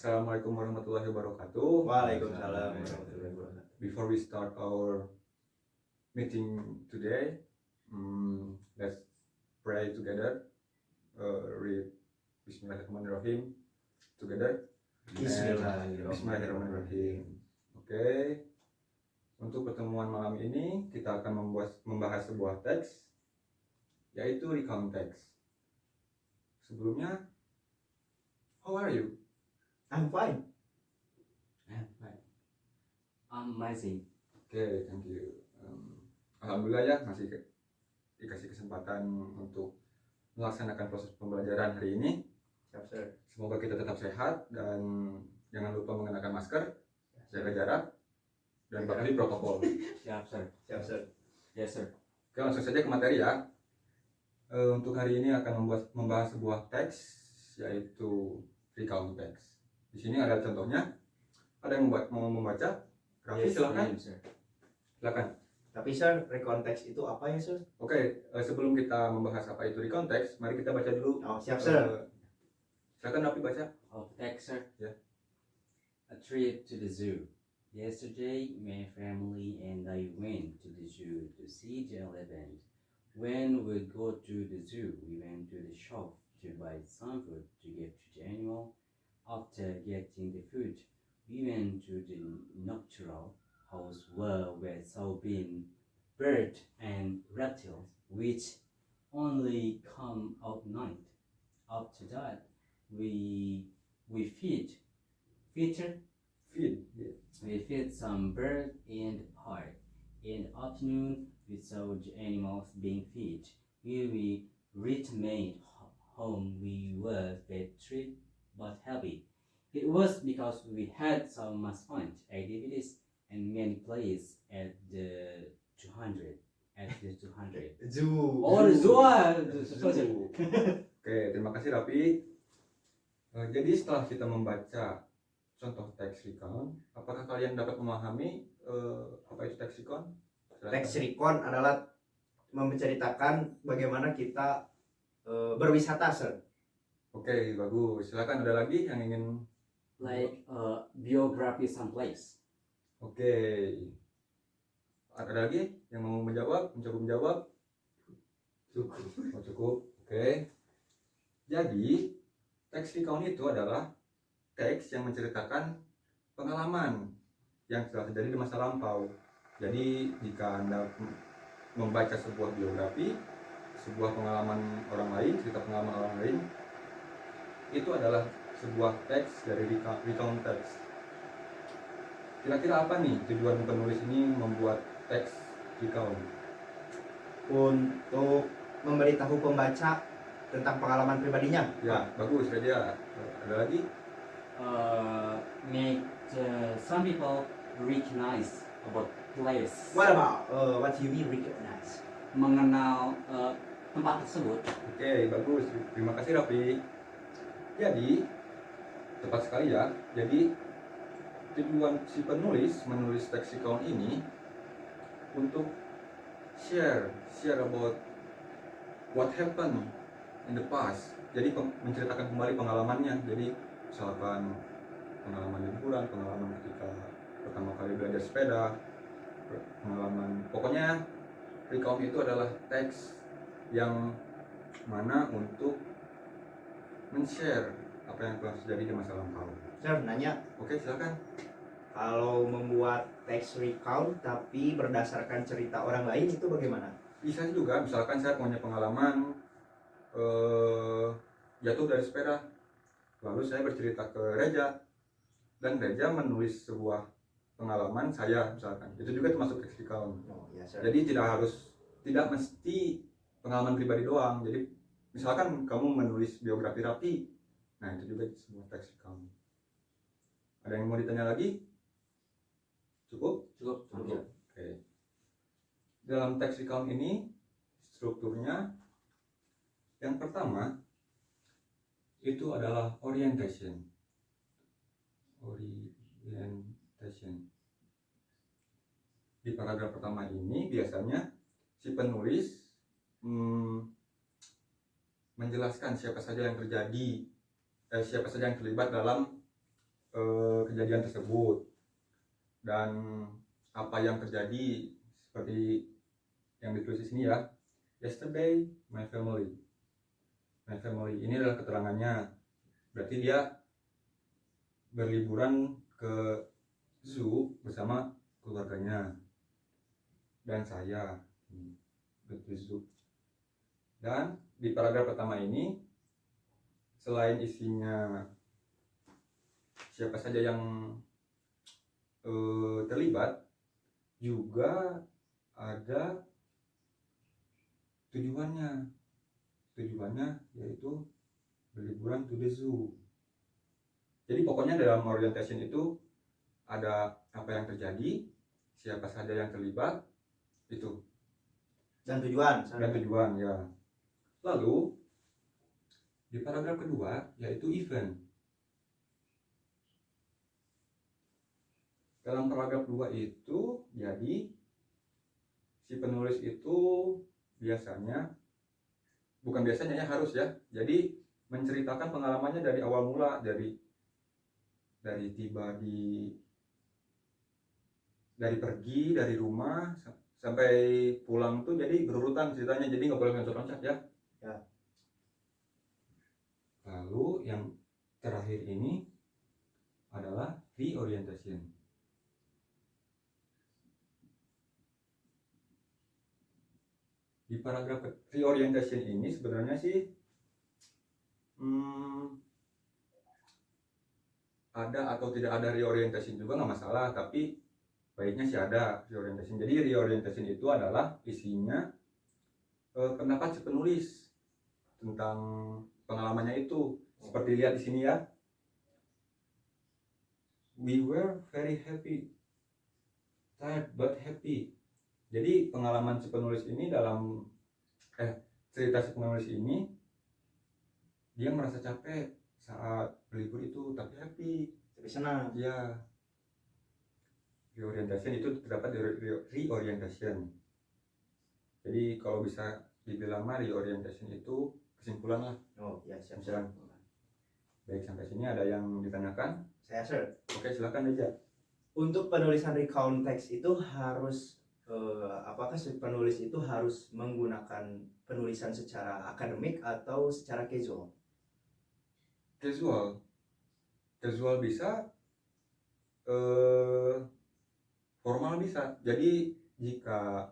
Assalamualaikum warahmatullahi wabarakatuh. Waalaikumsalam warahmatullahi wabarakatuh. Before we start our meeting today, let's pray together. Read Bismillahirrahmanirrahim together. Bismillahirrahmanirrahim. Oke. Untuk pertemuan malam ini kita akan membahas sebuah teks, yaitu recount text. Sebelumnya, how are you? I'm fine. I'm amazing. Oke, thank you. Alhamdulillah ya masih dikasih kesempatan untuk melaksanakan proses pembelajaran hari ini. Siap, sir. Semoga kita tetap sehat dan jangan lupa mengenakan masker, jaga jarak, dan patuhi protokol. Siap, sir. Siap, sir. Yes, sir. Oke, langsung saja ke materi ya. Untuk hari ini akan membahas sebuah teks, yaitu recount text. Di sini ada contohnya. Ada yang mau membaca? Raffi, Yes, silakan. sir. Silakan. Tapi sir, rekonteks itu apa ya, sir? Oke, sebelum kita membahas apa itu recount text, mari kita baca dulu. Oh, siap, sir. Silakan Raffi baca. Of text, sir. Yeah. A trip to the zoo. Yesterday, my family and I went to the zoo to see the elephant. When we go to the zoo, we went to the shop to buy some food to give to the animal. After getting the food, we went to the nocturnal house where we saw bird and reptiles, which only come at night. After that, we feed Yeah. we feed some bird in the park. In the afternoon, we saw the animals being fed. When we returned home, we were very tired but happy. It was because we had some fun activities and many plays at the 200. Zoo. Oh, the Zoo. Oke, terima kasih Raffi. Jadi setelah kita membaca contoh teks recount, apakah kalian dapat memahami apa itu teks recount? Teks recon adalah menceritakan bagaimana kita berwisata, sir. Oke, bagus. Silakan, ada lagi yang ingin? like biography someplace. Oke. Ada lagi yang mau mencoba menjawab? Cukup. Oh, cukup. Oke. Jadi, teks recount itu adalah teks yang menceritakan pengalaman yang telah terjadi di masa lampau. Jadi, jika Anda membaca sebuah biografi, sebuah pengalaman orang lain, cerita pengalaman orang lain, itu adalah sebuah teks dari recount text. Kira-kira apa nih tujuan penulis ini membuat teks recount? Untuk memberitahu pembaca tentang pengalaman pribadinya. Ya, bagus saja. Ada lagi? Make some people recognize about place. What about what you mean recognize? Mengenal tempat tersebut. Oke, bagus. Terima kasih Raffi. Jadi, tepat sekali ya. Jadi, tujuan si penulis menulis teks recount ini untuk share about what happened in the past. Jadi menceritakan kembali pengalamannya. Jadi misalkan pengalaman liburan, pengalaman ketika pertama kali belajar sepeda, pengalaman, pokoknya recount itu adalah teks yang mana untuk men-share apa yang telah terjadi di masa lampau. Sir, nanya. Oke, silakan. Kalau membuat teks recount tapi berdasarkan cerita orang lain itu bagaimana? Bisa juga, misalkan saya punya pengalaman jatuh dari sepeda, lalu saya bercerita ke Reja, dan Reja menulis sebuah pengalaman saya misalkan, itu juga termasuk teks recount. Oh, ya, sir. Jadi tidak mesti pengalaman pribadi doang. Jadi misalkan kamu menulis biografi Raffi, nah itu juga sebuah teks recount. Ada yang mau ditanya lagi? Cukup? Oke. Dalam teks recount ini strukturnya yang pertama itu adalah orientation. Di paragraf pertama ini biasanya si penulis menjelaskan siapa saja yang terlibat dalam kejadian tersebut dan apa yang terjadi seperti yang ditulis di sini ya. Yesterday my family ini adalah keterangannya, berarti dia berliburan ke zoo bersama keluarganya dan saya ke zoo. Dan di paragraf pertama ini selain isinya siapa saja yang terlibat, juga ada tujuannya yaitu berliburan to the zoo. Jadi pokoknya dalam orientation itu ada apa yang terjadi, siapa saja yang terlibat, itu Dan tujuan. ya. Lalu di paragraf kedua yaitu event. Dalam paragraf 2 itu jadi si penulis itu harus ya, jadi menceritakan pengalamannya dari awal mula, dari pergi dari rumah sampai pulang tuh, jadi berurutan ceritanya, jadi nggak boleh loncat-loncat ya. Lalu yang terakhir ini adalah reorientation. Di paragraf reorientation ini sebenarnya sih ada atau tidak ada reorientation juga nggak masalah, tapi baiknya sih ada reorientation. Jadi reorientation itu adalah isinya pendapat si penulis tentang pengalamannya itu. Seperti lihat di sini ya, we were very happy, tired but happy. Jadi pengalaman si penulis ini dalam cerita si penulis ini, dia merasa capek saat berlibur itu, tapi happy, senang. Ya. Reorientation itu terdapat dari reorientation. Jadi kalau bisa dibilang reorientation itu kesimpulan lah. Oh ya, siap. Baik, sampai sini ada yang ditanyakan? Saya sir. Oke, silakan aja. Untuk penulisan recount text itu harus apakah si penulis itu harus menggunakan penulisan secara akademik atau secara casual? Casual bisa, formal bisa. Jadi jika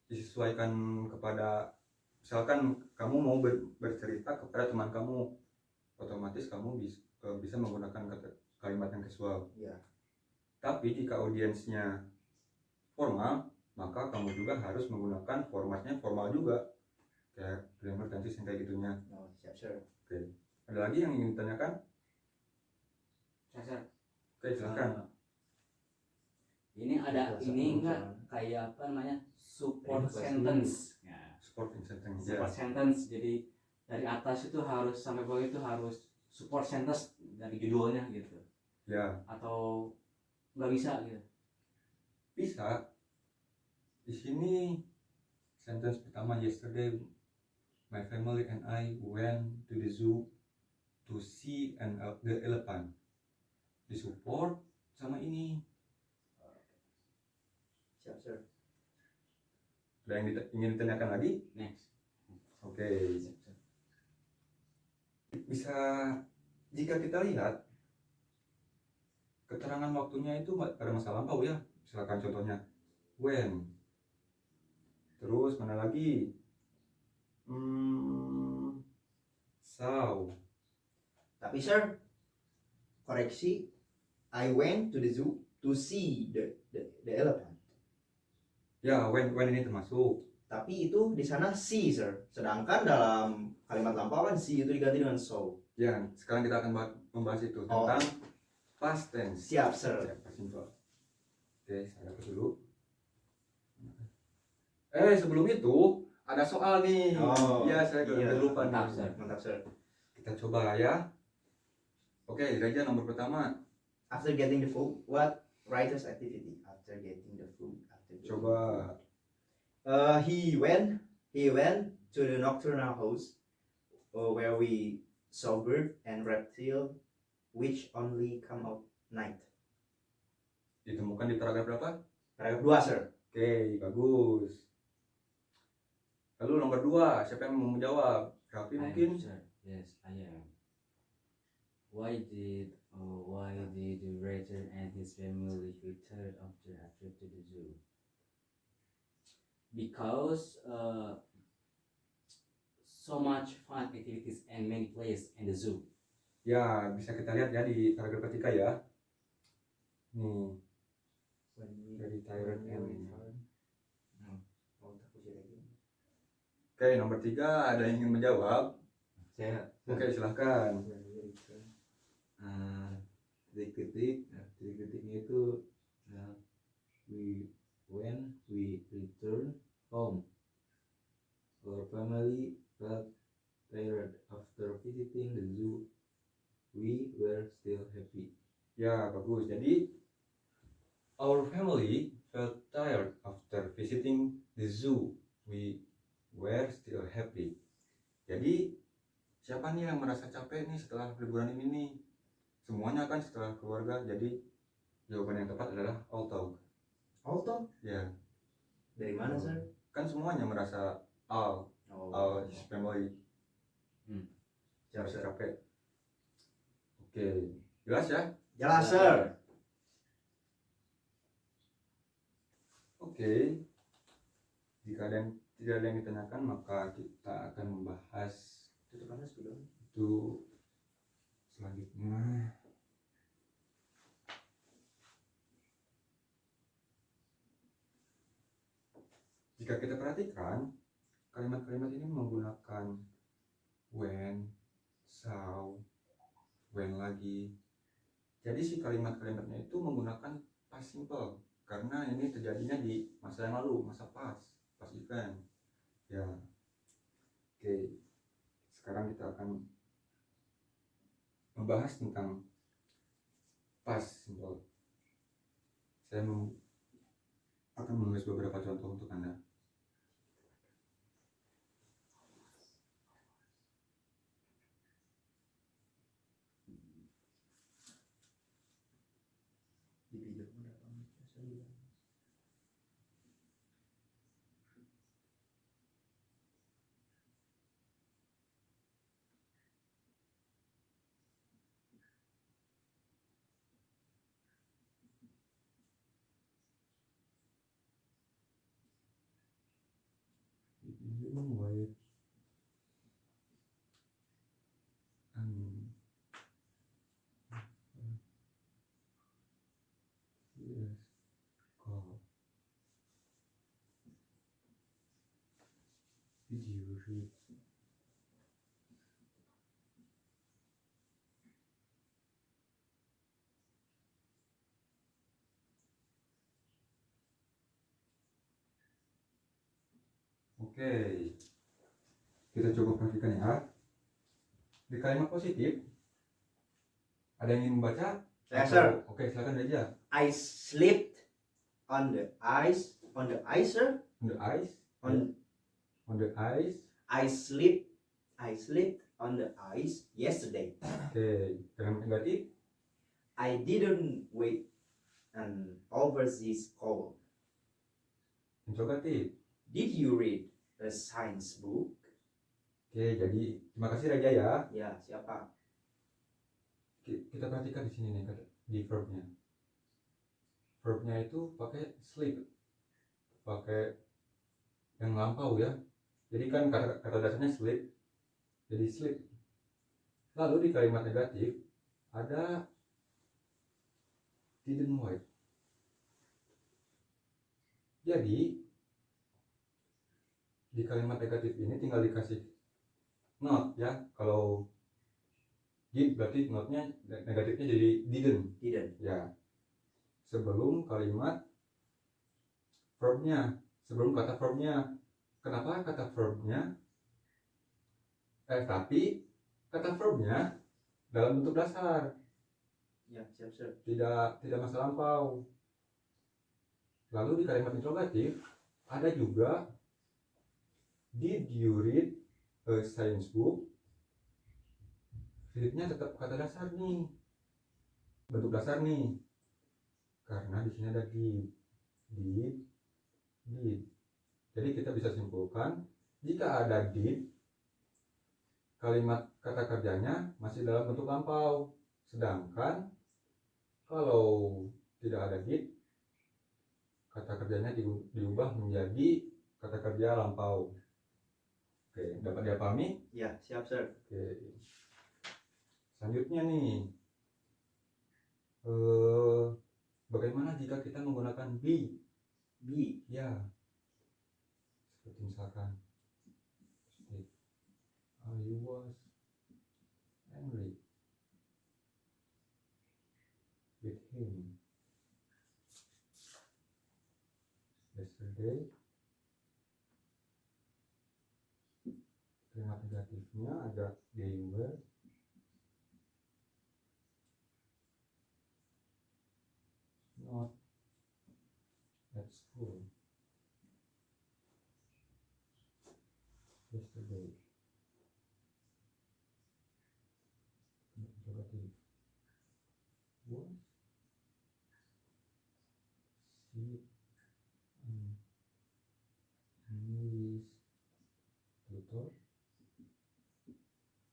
disesuaikan kepada, misalkan kamu mau bercerita kepada teman kamu, otomatis kamu bisa menggunakan kalimat yang casual. Ya. Tapi jika audiensnya formal, maka kamu juga harus menggunakan formatnya formal juga, kayak grammar dan yang kayak gitunya. Oh, siap sir. Oke. Ada lagi yang ingin ditanyakan? Sir. Oke, silakan. Ini ada ini enggak kayak apa namanya support sentence. Ya. Support sentence. Support sentence. Jadi dari atas itu harus sampai bawah itu harus support sentence dari judulnya gitu. Ya. Atau nggak bisa gitu? Bisa. Di sini sentence pertama, yesterday my family and I went to the zoo to see the elephant. Disupport sama ini. Siap sir. Ada yang ingin ditanyakan lagi? Next. Oke. Bisa, jika kita lihat keterangan waktunya itu pada masa lampau ya. Misalkan contohnya when. Terus mana lagi? So. Tapi sir, koreksi, I went to the zoo to see the elephant. Ya, when ini termasuk. Tapi itu di sana see sir. Sedangkan dalam kalimat lampauan see itu diganti dengan so. Ya, sekarang kita akan membahas itu tentang past tense. Siap sir. Simple. Oke, saya hapus dulu. Sebelum itu ada soal nih. Iya, saya lupa. Mantap sir. Kita coba ya. Oke, Raja nomor pertama. After getting the food, what writer's activity? After getting the food. Coba. He went to the nocturnal house where we saw bird and reptile which only come out night. Ditemukan di paragraf berapa? Paragraf 2, sir. Oke, bagus. Lalu nomor 2, siapa yang mau menjawab? Raffi mungkin? Sir. Yes, I am. Why did the writer and his family return after a trip to the zoo? Because so much fun activities and many places in the zoo. Ya, bisa kita lihat ya di paragraf ketiga ya. Nih, dari Tyrant and Oke, nomor 3 ada yang ingin menjawab? Saya Oke, silahkan. titik-titiknya itu when we return home, our family felt tired after visiting the zoo. We were still happy. Ya, bagus. Jadi, our family felt tired after visiting the zoo. We were still happy. Jadi, siapa nih yang merasa capek nih setelah liburan ini nih? Semuanya kan setelah keluarga. Jadi, jawaban yang tepat adalah all talk. All talk? Ya, Dari mana, sir? kan semuanya merasa all his family Siap, merasa sir. capek. Oke, jelas ya? Jelas, sir. Oke, jika tidak ada yang ditanyakan, maka kita akan membahas itu selanjutnya. Jika kita perhatikan, kalimat-kalimat ini menggunakan when, so, when lagi. Jadi si kalimat-kalimatnya itu menggunakan past simple karena ini terjadinya di masa yang lalu, masa past event. Ya. Oke. Sekarang kita akan membahas tentang past simple. Saya akan menulis beberapa contoh untuk Anda. Wait. Yes. Call. Video read. Oke, kita coba perhatikan ya. Di kalimat positif, ada yang ingin membaca? Saya, sir. Oke, silakan aja. I slept on the ice, sir. On the ice. On the ice. I slept on the ice yesterday. Oke, kalimat negatif. I didn't wait over this cold. Interrogatif. Did you read a science book? Oke, jadi terima kasih Raja ya. Ya, siapa? Kita perhatikan di sini nih di verbnya. Verbnya itu pakai sleep, pakai yang lampau ya. Jadi kan kata dasarnya sleep, jadi sleep. Lalu di kalimat negatif ada didn't wait. Jadi di kalimat negatif ini tinggal dikasih not ya. Kalau did berarti notnya negatifnya jadi didn't ya. Sebelum kalimat verbnya, sebelum kata verbnya. Kenapa kata verbnya? Tapi kata verbnya dalam bentuk dasar. Ya, siap, sir. Tidak masa lampau. Lalu di kalimat interrogatif ada juga did you read a science book? Readnya tetap kata dasar nih. bentuk dasar nih, karena di sini ada did. Jadi kita bisa simpulkan jika ada did, kalimat kata kerjanya masih dalam bentuk lampau. Sedangkan kalau tidak ada did, kata kerjanya diubah menjadi kata kerja lampau. Oke, dapat dipahami? Ya, siap sir. Oke. Selanjutnya nih, bagaimana jika kita menggunakan be? Ya, seperti misalkan I was angry with him yesterday. Kalimat negatifnya ada they were not at school yesterday. Interrogative. Was she English tutor?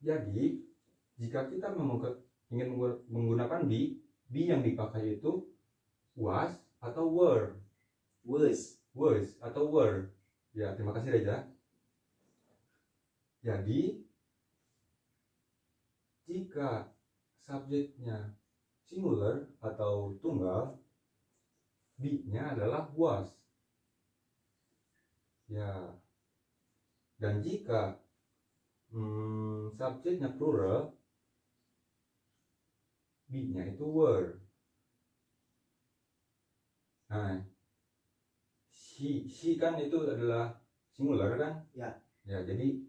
Jadi, jika kita ingin menggunakan be yang dipakai itu was atau were. Was atau were. Ya, terima kasih Reza. Jadi, jika subjeknya singular atau tunggal, be-nya adalah was. Ya. Dan jika subjeknya plural, be-nya itu were. Nah, she kan itu adalah singular kan? Ya. Ya, jadi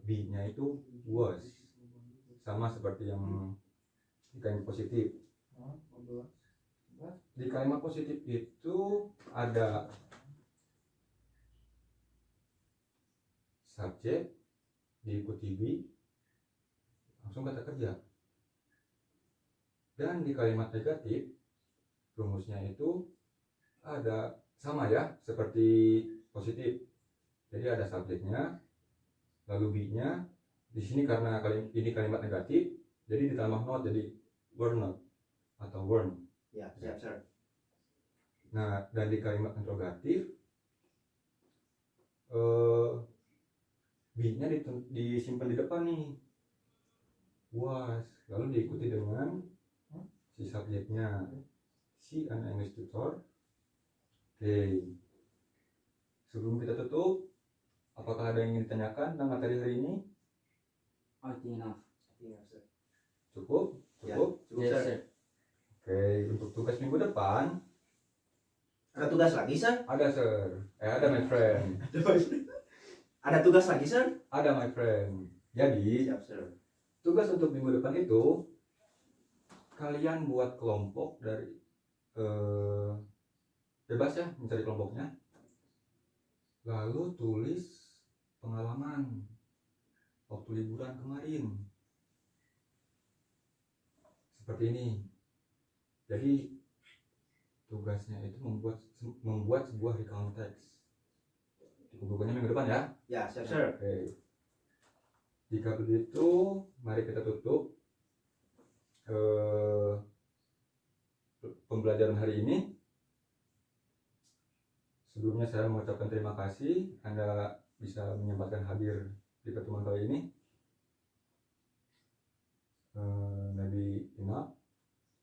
be-nya itu was. Sama seperti yang di kalimat positif. Di kalimat positif itu ada subjek diikuti be, langsung kata kerja. Dan di kalimat negatif rumusnya itu ada sama ya seperti positif. Jadi ada subjeknya, lalu be-nya. Di sini karena ini kalimat negatif, jadi ditambah not jadi were not atau weren't. Ya, siap sir. Nah, dan di kalimat interrogatif be-nya disimpan di depan nih, was, lalu diikuti dengan si subjeknya, si an English tutor. Oke, sebelum kita tutup, apakah ada yang ingin ditanyakan tentang materi hari ini? I think enough. Iya sir. Cukup? Ya, Cukup? cukup Yes, sir. sir. Oke, untuk tugas minggu depan Ada tugas lagi sir? ada sir, ada my friend, Ada tugas lagi sir? ada my friend. Jadi Siap sir. tugas untuk minggu depan itu kalian buat kelompok dari bebas ya mencari kelompoknya, lalu tulis pengalaman waktu liburan kemarin seperti ini. Jadi tugasnya itu membuat sebuah recount text. Dikumpulkannya minggu depan ya. Ya, siap sir. Oke. Jika begitu, mari kita tutup pembelajaran hari ini. Sebelumnya saya mengucapkan terima kasih Anda bisa menyempatkan hadir di pertemuan kali ini. Maybe enough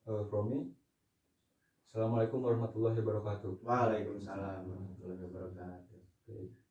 from me. Assalamualaikum warahmatullahi wabarakatuh. Waalaikumsalam warahmatullahi wabarakatuh. Okay.